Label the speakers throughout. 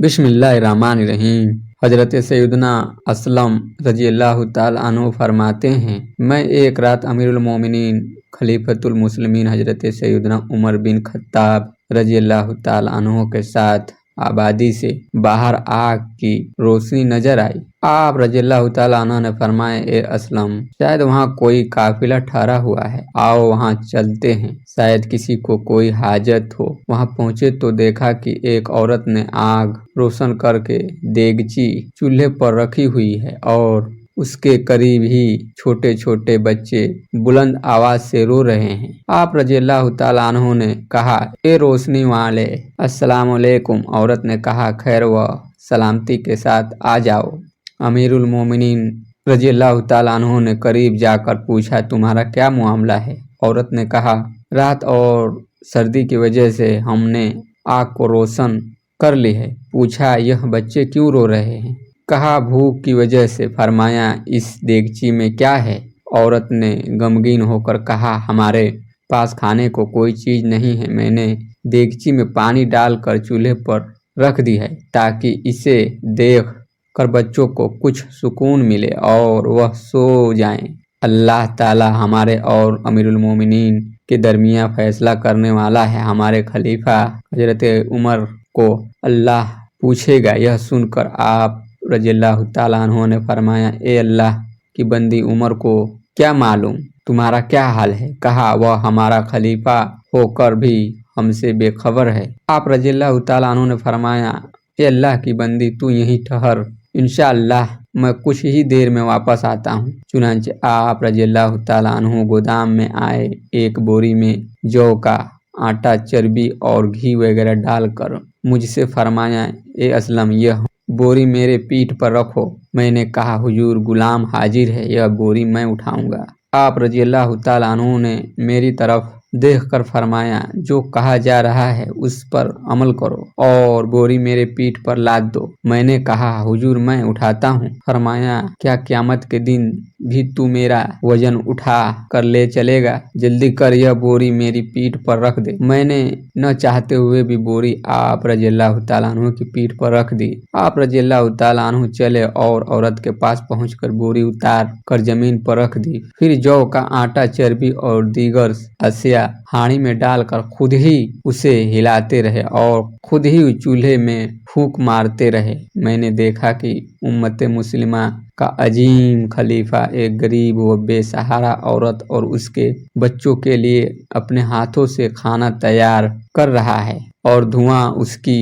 Speaker 1: बिस्मिल्लाहिर्रहमानिर्रहीम। हजरत सैयदना असलम रजी अल्लाह ताला अन्हु फरमाते हैं, मैं एक रात अमीरुल मोमिनीन खलीफतुल मुस्लिमीन हजरत सैयदना उमर बिन खत्ताब रजी अल्लाह ताला अन्हु के साथ आबादी से बाहर आग की रोशनी नजर आई। आप रजी अल्लाह ताला अन्हु ने फरमाया, ए असलम, शायद वहाँ कोई काफिला ठहरा हुआ है, आओ वहाँ चलते हैं, शायद किसी को कोई हाजत हो। वहाँ पहुँचे तो देखा कि एक औरत ने आग रोशन करके देगची चूल्हे पर रखी हुई है और उसके करीब ही छोटे छोटे बच्चे बुलंद आवाज से रो रहे हैं। आप रजी अल्लाह ताला अन्हु ने कहा, ए रोशनी वाले, अस्सलाम वालेकुम। औरत ने कहा, खैर व सलामती के साथ आ जाओ। अमीरुल मोमिनीन रजी अल्लाह ताला अन्हु ने करीब जाकर पूछा, तुम्हारा क्या मामला है? औरत ने कहा, रात और सर्दी की वजह से हमने आग को रोशन कर ली है। पूछा, यह बच्चे क्यों रो रहे हैं? कहा, भूख की वजह से। फरमाया, इस देगची में क्या है? औरत ने गमगीन होकर कहा, हमारे पास खाने को कोई चीज नहीं है। मैंने देगची में पानी डालकर चूल्हे पर रख दी है ताकि इसे देख कर बच्चों को कुछ सुकून मिले और वह सो जाएं। अल्लाह ताला हमारे और अमीरुल मोमिनीन के दरमियान फैसला करने वाला है। हमारे खलीफा हजरत उमर को अल्लाह पूछेगा। यह सुनकर आप रजी अल्लाह ताला अन्हु ने फरमाया, ए अल्लाह की बंदी, उमर को क्या मालूम तुम्हारा क्या हाल है? कहा, वह हमारा खलीफा होकर भी हमसे बेखबर है। आप रजी अल्लाह ताला अन्हु ने फरमाया, ए अल्लाह की बंदी, तू यहीं ठहर, इंशाअल्लाह मैं कुछ ही देर में वापस आता हूँ। चुनांचे आप रजी अल्लाह ताला अन्हु गोदाम में आए। एक बोरी में जौ का आटा, चर्बी और घी वगैरह डालकर मुझसे फरमाया, ए असलम, यह बोरी मेरे पीठ पर रखो। मैंने कहा, हुजूर, गुलाम हाजिर है, यह बोरी मैं उठाऊंगा। आप रजी अल्लाह ताला अन्हु ने मेरी तरफ देखकर फरमाया, जो कहा जा रहा है उस पर अमल करो और बोरी मेरे पीठ पर लाद दो। मैंने कहा, हुजूर, मैं उठाता हूँ। फरमाया, क्या क़यामत के दिन भी तू मेरा वजन उठा कर ले चलेगा? जल्दी कर, यह बोरी मेरी पीठ पर रख दे। मैंने न चाहते हुए भी बोरी आप रजी अल्लाह ताला अन्हु की पीठ पर रख दी। आप रजी अल्लाह ताला अन्हु चले और औरत के पास पहुंचकर बोरी उतार कर जमीन पर रख दी। फिर जौ का आटा, चर्बी और दीगर अशिया हाड़ी में डालकर खुद ही उसे हिलाते रहे और खुद ही चूल्हे में फूंक मारते रहे। मैंने देखा कि उम्मत मुस्लिमा का अजीम खलीफा एक गरीब व बेसहारा औरत और उसके बच्चों के लिए अपने हाथों से खाना तैयार कर रहा है और धुआं उसकी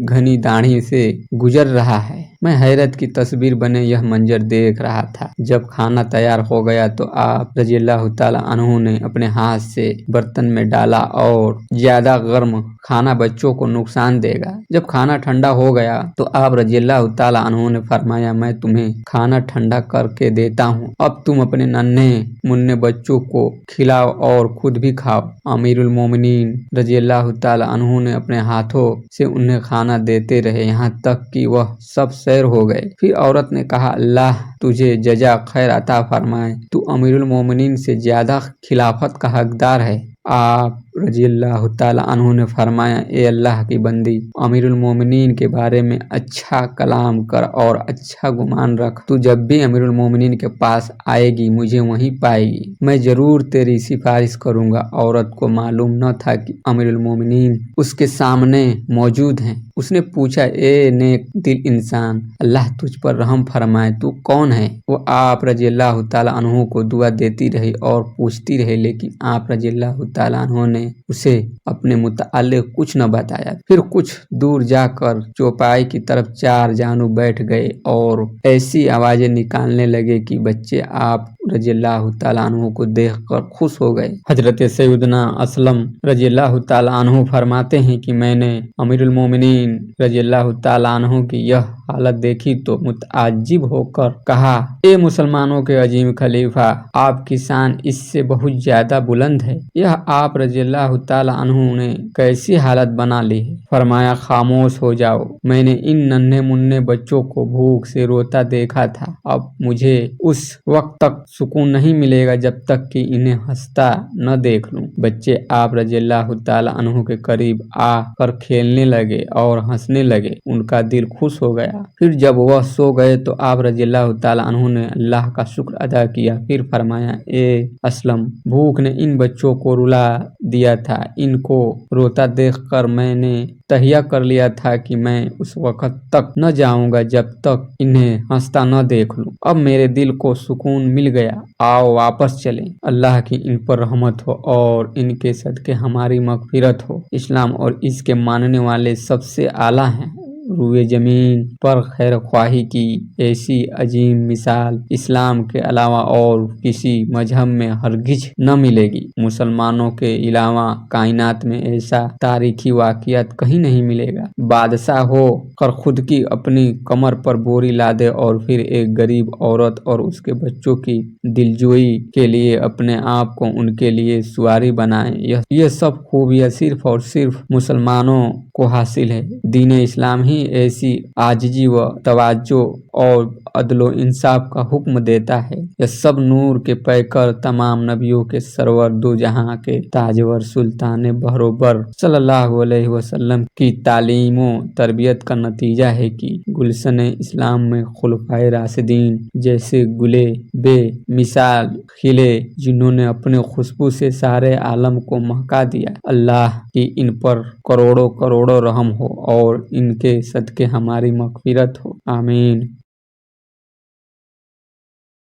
Speaker 1: घनी दाढ़ी से गुजर रहा है। मैं हैरत की तस्वीर बने यह मंजर देख रहा था। जब खाना तैयार हो गया तो आप रजी अल्लाह ताला अन्हु ने अपने हाथ से बर्तन में डाला और ज्यादा गर्म खाना बच्चों को नुकसान देगा। जब खाना ठंडा हो गया तो आप रजी अल्लाह ताला अन्हु ने फरमाया, मैं तुम्हें खाना ठंडा करके देता हूँ, अब तुम अपने नन्हे मुन्ने बच्चों को खिलाओ और खुद भी खाओ। अमीरुल मोमिनीन रजी अल्लाह ताला अन्हु ने अपने हाथों से उन्हें खाना देते रहे यहाँ तक कि वह सब सैर हो गए। फिर औरत ने कहा, अल्लाह तुझे जजा खैर अता फरमाए, तू अमीरुल मोमिनीन से ज्यादा खिलाफत का हकदार है। आप रजी अल्लाह ताला अन्हु ने फरमाया, ए अल्लाह की बंदी, अमीरुल मोमिनीन के बारे में अच्छा कलाम कर और अच्छा गुमान रख। तू जब भी अमीरुल मोमिनीन के पास आएगी मुझे वहीं पाएगी, मैं जरूर तेरी सिफारिश करूंगा। औरत को मालूम न था कि अमीरुल मोमिनीन उसके सामने मौजूद हैं। उसने पूछा, ए नेक दिल इंसान, अल्लाह तुझ पर रहम फरमाए, तू कौन है? वो आप रजी अल्लाह ताला अन्हु को दुआ देती रही और पूछती रही, लेकिन आप रजी अल्लाह ताला अन्हु ने उसे अपने मुताल्लिक कुछ न बताया। फिर कुछ दूर जाकर चौपाई की तरफ चार जानू बैठ गए और ऐसी आवाजें निकालने लगे कि बच्चे आप रजी अल्लाह ताला अन्हु को देखकर खुश हो गए। हजरत सैयदना असलम रजी अल्लाह ताला अन्हु फरमाते हैं कि मैंने अमीरुल मोमिनीन रजी अल्लाह ताला अन्हु की यह हालत देखी तो मुतआज्जिब होकर कहा, ए मुसलमानों के अजीम खलीफा, आपकी शान इससे बहुत ज्यादा बुलंद है। यह आप रज़ियल्लाहु ताला अन्हु ने कैसी हालत बना ली है। फरमाया, खामोश हो जाओ, मैंने इन नन्हे मुन्ने बच्चों को भूख से रोता देखा था। अब मुझे उस वक्त तक सुकून नहीं मिलेगा जब तक कि इन्हें हंसता न देख लूं। बच्चे आप रज़ियल्लाहु ताला अन्हु के करीब आकर खेलने लगे और हंसने लगे। उनका दिल खुश हो गया। फिर जब वह सो गए तो आप रज़ियल्लाहु ताला अन्हु ने अल्लाह का शुक्र अदा किया। फिर फरमाया, ए असलम, भूख ने इन बच्चों को रुला दिया था। इनको रोता देखकर मैंने तहिया कर लिया था कि मैं उस वक्त तक न जाऊंगा जब तक इन्हें हंसता न देख लूं। अब मेरे दिल को सुकून मिल गया। आओ वापस चलें। अल्लाह की इन पर रहमत हो और इनके सदके हमारी मगफिरत हो। इस्लाम और इसके मानने वाले सबसे आला हैं। रूए जमीन पर खैर ख्वाही की ऐसी अजीम मिसाल इस्लाम के अलावा और किसी मजहब में हरगिज न मिलेगी। मुसलमानों के अलावा कायनात में ऐसा तारीखी वाक़ियात कहीं नहीं मिलेगा। बादशाह हो कर खुद की अपनी कमर पर बोरी लादे और फिर एक गरीब औरत और उसके बच्चों की दिलजोई के लिए अपने आप को उनके लिए सुवारी बनाए। यह सब खूबियाँ सिर्फ और सिर्फ मुसलमानों को हासिल है। दीन इस्लाम ही ऐसी आजिजी व तवाज़ो और अदलो इंसाफ का हुक्म देता है। यह सब नूर के पैकर तमाम नबियों के सरवर दो जहां के ताजवर सुल्तान बहरोबर सल्लल्लाहु अलैहि वसल्लम की तालीमों तरबियत का नतीजा है कि गुलशन इस्लाम में खुलफाए राशिदीन जैसे गुले बे मिसाल खिले, जिन्होंने अपने खुशबू से सारे आलम को महका दिया। अल्लाह की इन पर करोड़ों करोड़ों रहम हो और इनके सदके हमारी मगफिरत हो। आमीन।